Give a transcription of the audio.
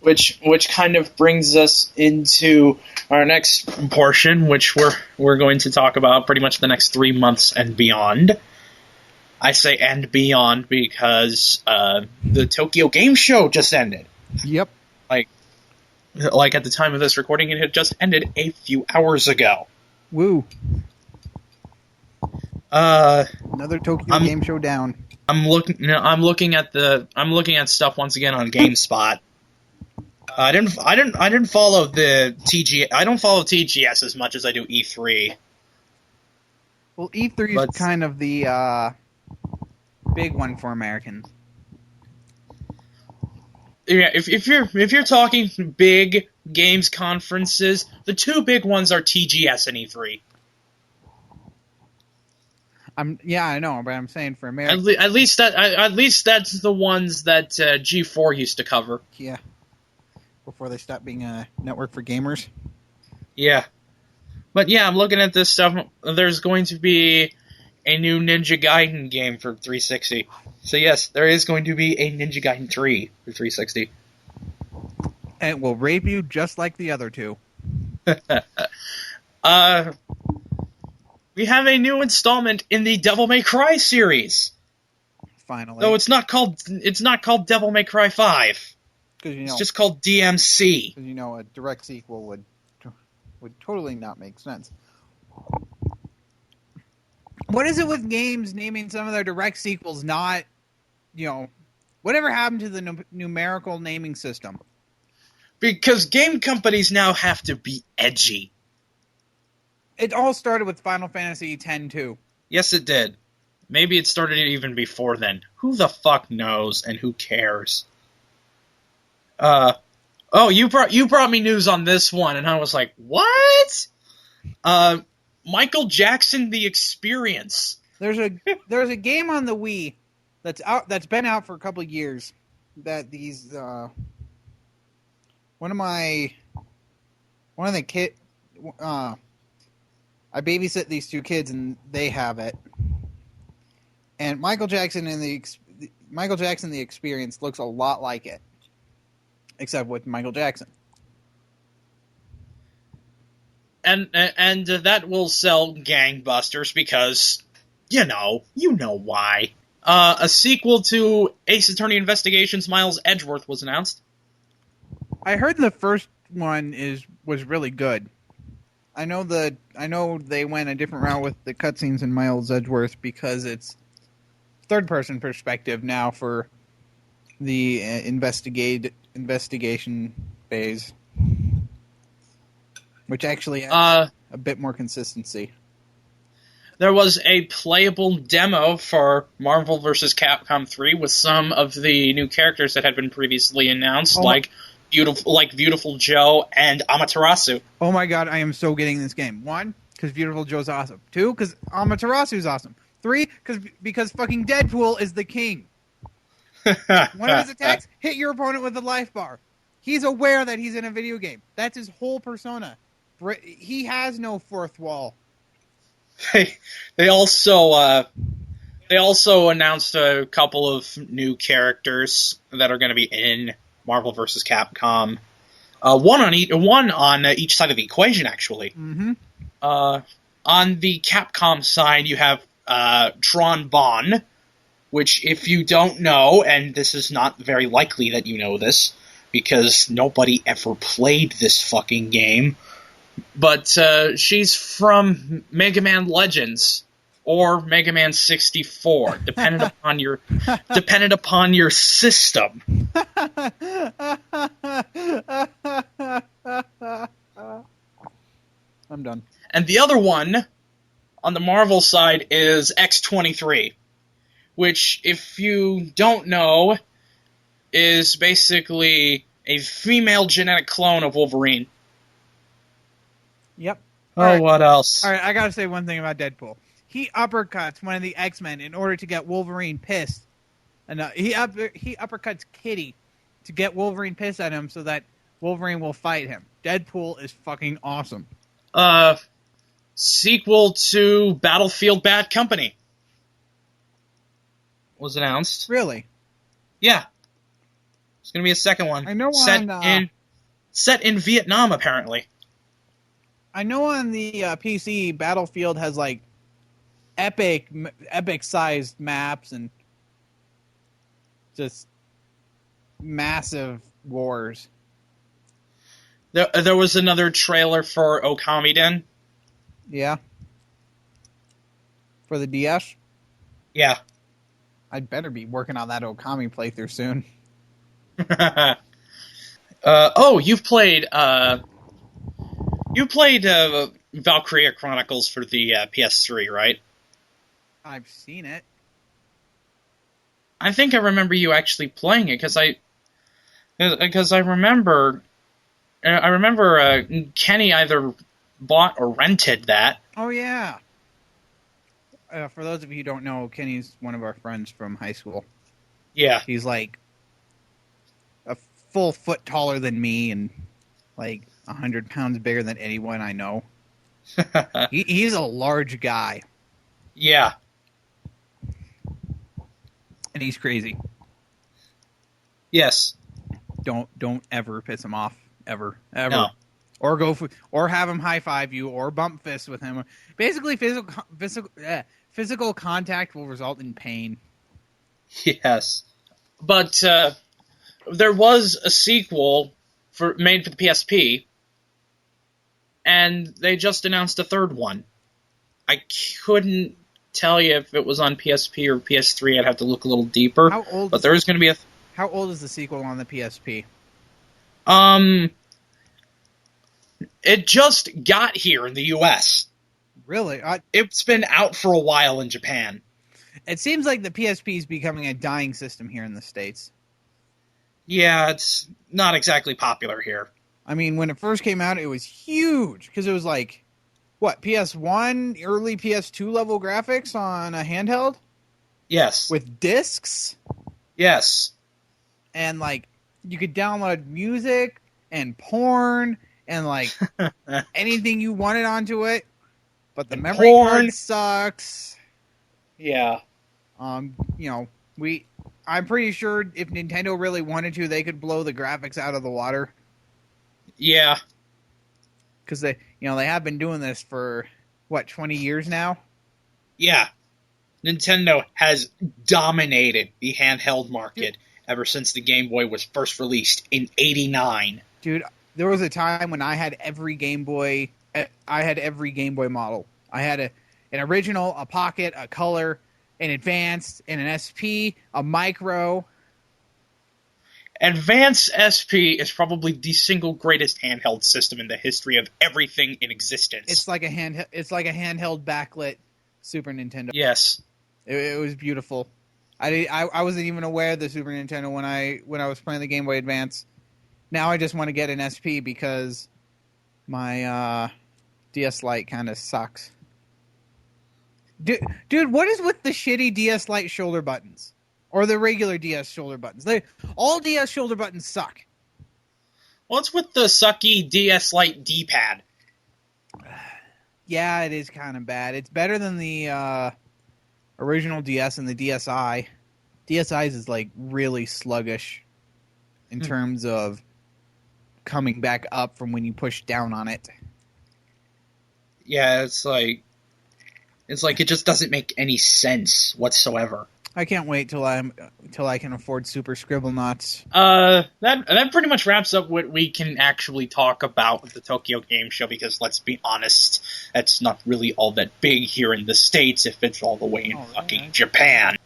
which kind of brings us into our next portion, which we're going to talk about pretty much the next 3 months and beyond. I say and beyond because the Tokyo Game Show just ended. Yep. Like at the time of this recording, it had just ended a few hours ago. Woo. Another Tokyo Game Show down. I'm looking at stuff once again on GameSpot. I didn't follow the TG. I don't follow TGS as much as I do E3. Well, E3 is kind of the big one for Americans. Yeah, if you're talking big games conferences, the two big ones are TGS and E3. I know, but I'm saying for America. At least that's the ones that G4 used to cover. Yeah. Before they stopped being a network for gamers. Yeah. But yeah, I'm looking at this stuff. There's going to be a new Ninja Gaiden game for 360. So yes, there is going to be a Ninja Gaiden 3 for 360. And it will rape you just like the other two. We have a new installment in the Devil May Cry series. Finally. Though it's not called Devil May Cry 5. It's just called DMC. Because a direct sequel would totally not make sense. What is it with games naming some of their direct sequels not, whatever happened to the numerical naming system? Because game companies now have to be edgy. It all started with Final Fantasy X too. Yes, it did. Maybe it started even before then. Who the fuck knows and who cares? You brought me news on this one, and I was like, what? Michael Jackson: The Experience. There's a game on the Wii that's been out for a couple of years that these I babysit these two kids and they have it. And Michael Jackson the Experience looks a lot like it. Except with Michael Jackson. And that will sell gangbusters because, you know why. A sequel to Ace Attorney Investigations Miles Edgeworth was announced. I heard the first one was really good. I know they went a different route with the cutscenes in Miles Edgeworth because it's third-person perspective now for the investigation phase, which actually adds a bit more consistency. There was a playable demo for Marvel vs. Capcom 3 with some of the new characters that had been previously announced, like Beautiful Joe and Amaterasu. Oh my god, I am so getting this game. 1, because Beautiful Joe's awesome. 2, because Amaterasu's awesome. 3, because fucking Deadpool is the king. One of his attacks, hit your opponent with a life bar. He's aware that he's in a video game. That's his whole persona. He has no fourth wall. They also announced a couple of new characters that are going to be in Marvel vs. Capcom. One on each side of the equation, actually. Mm-hmm. On the Capcom side, you have Tron Bonne, which, if you don't know, and this is not very likely that you know this, because nobody ever played this fucking game, but she's from Mega Man Legends or Mega Man 64, dependent upon your system. I'm done. And the other one on the Marvel side is X-23, which, if you don't know, is basically a female genetic clone of Wolverine. Yep. What else? All right, I gotta say one thing about Deadpool. He uppercuts one of the X-Men in order to get Wolverine pissed. And he uppercuts Kitty to get Wolverine pissed at him so that Wolverine will fight him. Deadpool is fucking awesome. Sequel to Battlefield Bad Company was announced. Really? Yeah. going to be a second one. I know set in Vietnam, apparently. I know on the PC, Battlefield has like epic sized maps and just massive wars. There was another trailer for Okamiden. Yeah. For the DS? Yeah. I'd better be working on that Okami playthrough soon. You've played Valkyria Chronicles for the PS3, right? I've seen it. I think I remember you actually playing it because I remember Kenny either bought or rented that. Oh yeah. For those of you who don't know, Kenny's one of our friends from high school. Yeah. He's like a full foot taller than me and like 100 pounds bigger than anyone I know. He's a large guy. Yeah. And he's crazy. Yes. Don't ever piss him off. Ever. No. Or have him high five you or bump fists with him. Basically, physical contact will result in pain. Yes. But there was a sequel made for the PSP, and they just announced a third one. I couldn't tell you if it was on PSP or PS3. I'd have to look a little deeper. How old? But there is going to be a. How old is the sequel on the PSP? It just got here in the U.S. Really? It's been out for a while in Japan. It seems like the PSP is becoming a dying system here in the States. Yeah, it's not exactly popular here. I mean, when it first came out, it was huge because it was like, what, PS1, early PS2 level graphics on a handheld? Yes. With discs? Yes. And, like, you could download music and porn and, like, anything you wanted onto it. But the memory card sucks. Yeah. I'm pretty sure if Nintendo really wanted to, they could blow the graphics out of the water. Yeah. Because they have been doing this for, 20 years now? Yeah. Nintendo has dominated the handheld market ever since the Game Boy was first released in '89. Dude, there was a time when I had every Game Boy. I had every Game Boy model. I had an original, a pocket, a color, an advanced, and an SP, a micro. Advanced SP is probably the single greatest handheld system in the history of everything in existence. It's like a handheld backlit Super Nintendo. Yes. It was beautiful. I wasn't even aware of the Super Nintendo when I was playing the Game Boy Advance. Now I just want to get an SP because my DS Lite kind of sucks. Dude, what is with the shitty DS Lite shoulder buttons? Or the regular DS shoulder buttons? All DS shoulder buttons suck. What's with the sucky DS Lite D-pad? Yeah, it is kind of bad. It's better than the original DS and the DSi. DSi's is like really sluggish in terms of coming back up from when you push down on it. Yeah, it's like it just doesn't make any sense whatsoever. I can't wait till I can afford Super Scribblenauts. That pretty much wraps up what we can actually talk about with the Tokyo Game Show, because let's be honest, that's not really all that big here in the States if it's all the way in fucking Japan.